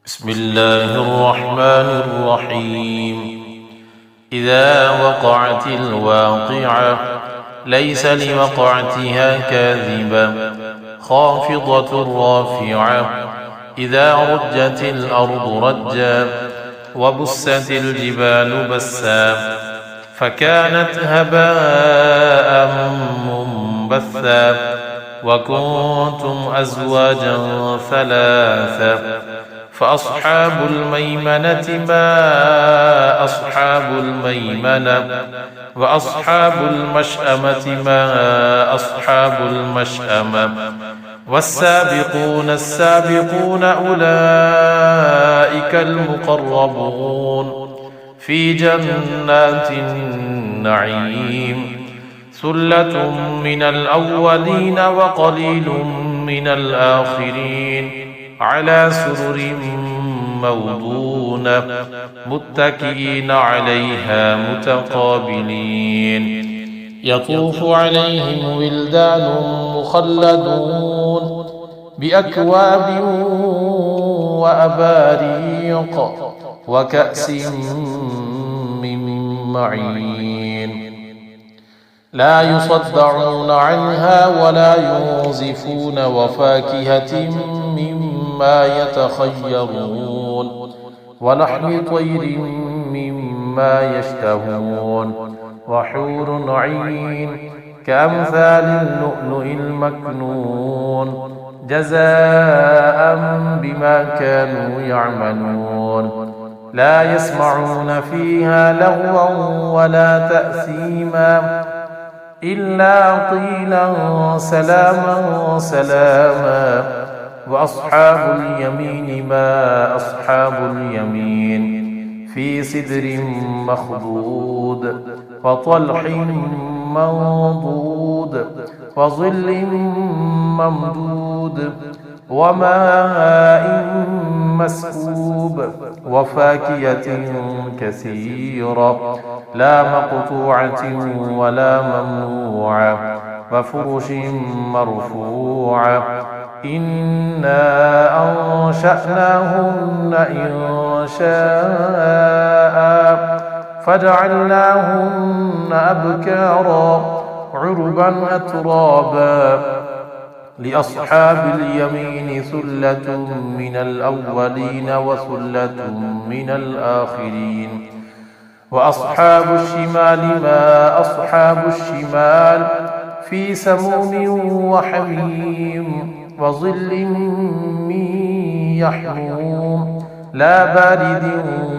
بسم الله الرحمن الرحيم. إذا وقعت الواقعة ليس لوقعتها كاذبة خافضة رافعة. إذا رجت الأرض رجا وبست الجبال بسا فكانت هباء منبثا وكنتم أزواجا ثلاثا فأصحاب الميمنة ما أصحاب الميمنة وأصحاب المشأمة ما أصحاب المشأمة والسابقون السابقون أولئك المقربون في جنات النعيم ثلة من الأولين وقليل من الآخرين على سرر موضونة متكئين عليها متقابلين يطوف عليهم ولدان مخلدون بأكواب وأباريق وكأس من معين لا يصدعون عنها ولا ينزفون وفاكهة مما يتخيرون ولحم طير مما يشتهون وحور عين كأمثال اللؤلؤ المكنون جزاء بما كانوا يعملون لا يسمعون فيها لغوا ولا تأثيما إلا قيلا سلاما سلاما وأصحاب اليمين ما أصحاب اليمين في سدر مخضود وطلح منضود وظل ممدود وماء مسكوب وفاكهة كثيرة لا مقطوعة ولا ممنوعة وفرش مرفوعة إنا أنشأناهن إنشاء فجعلناهن أبكارا عربا أترابا لأصحاب اليمين ثلة من الأولين وثلة من الآخرين وأصحاب الشمال ما أصحاب الشمال في سموم وحميم وظل من يحموم لا بارد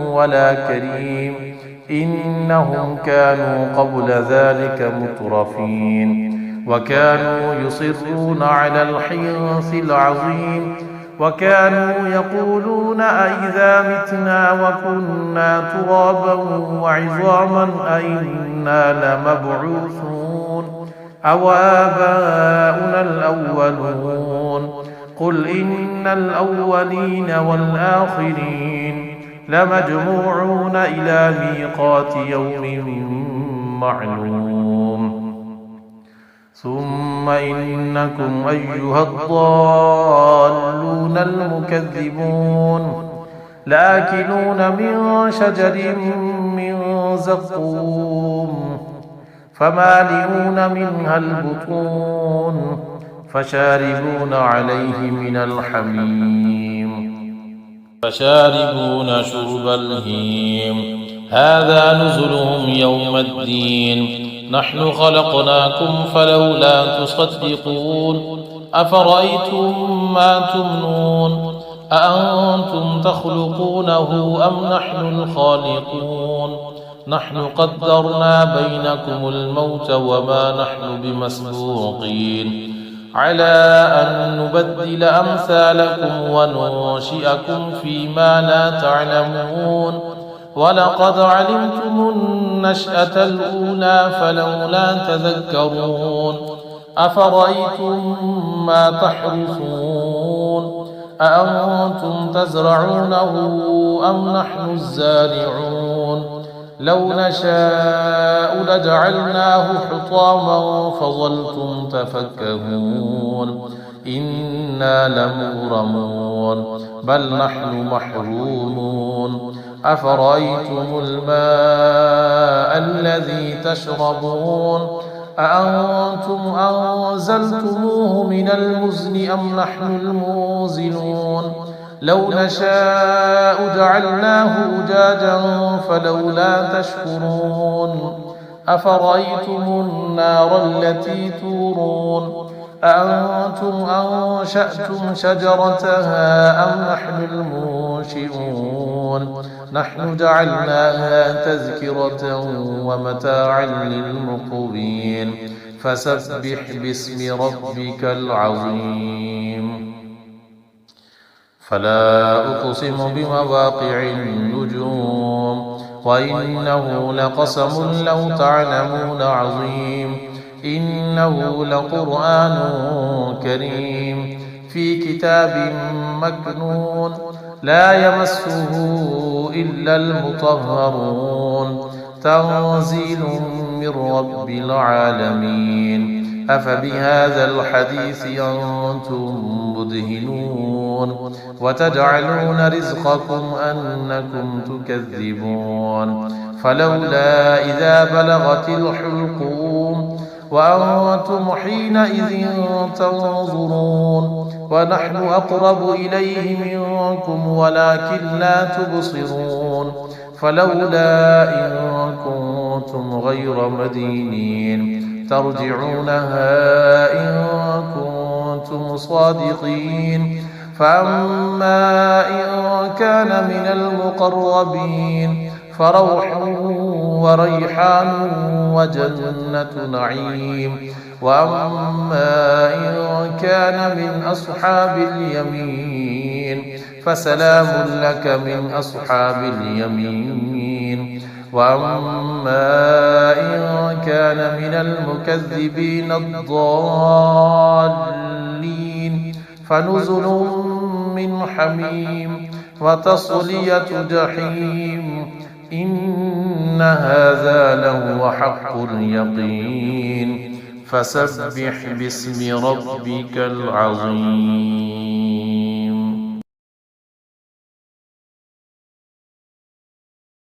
ولا كريم إنهم كانوا قبل ذلك مترفين وكانوا يصرون على الحنث العظيم وكانوا يقولون أئذا متنا وكنا ترابا وعظاما أئنا لمبعوثون أو آباؤنا الأولون قل إن الأولين والآخرين لمجموعون إلى ميقات يوم معلوم ثم إنكم أيها الضالون المكذبون لآكلون من شجر من زقوم فمالئون منها البطون فشاربون عليه من الحميم فشاربون شرب الهيم هذا نزلهم يوم الدين نحن خلقناكم فلولا تصدقون أفرأيتم ما تمنون أأنتم تخلقونه أم نحن الخالقون نحن قدرنا بينكم الموت وما نحن بمسبوقين على أن نبدل أمثالكم وننشئكم فيما لا تعلمون ولقد علمتم النشأة الأولى فلولا تذكرون أفرأيتم ما تحرثون أأنتم تزرعونه أم نحن الزارعون لو نشاء لجعلناه حطاما فظلتم تفكهون إنا لمغرمون بل نحن محرومون أفرأيتم الماء الذي تشربون أأنتم أنزلتموه من المزن أم نحن المنزلون لو نشاء جعلناه أجاجا فلولا تشكرون أفرأيتم النار التي تورون أأنتم أنشأتم شجرتها أم نحن المنشئون نحن جعلناها تذكرة ومتاعا للمقوين فسبح باسم ربك العظيم فلا أقسم بمواقع النجوم وإنه لقسم لو تعلمون عظيم إنه لقرآن كريم في كتاب مكنون لا يمسه إلا المطهرون تنزيل من رب العالمين أفبهذا الحديث أنتم مدهنون وتجعلون رزقكم أنكم تكذبون فلولا إذا بلغت الحلقوم وأنتم حينئذ تنظرون ونحن أقرب إليه منكم ولكن لا تبصرون فلولا إن كنتم غير مدينين ترجعونها إن كنتم صادقين فأما إن كان من المقربين فروح وريحان وجنة نعيم وأما إن كان من أصحاب اليمين فسلام لك من أصحاب اليمين وأما إن كان من المكذبين الضالين فنزل من حميم وتصلية جحيم إن هذا لهو حق اليقين فسبح باسم ربك العظيم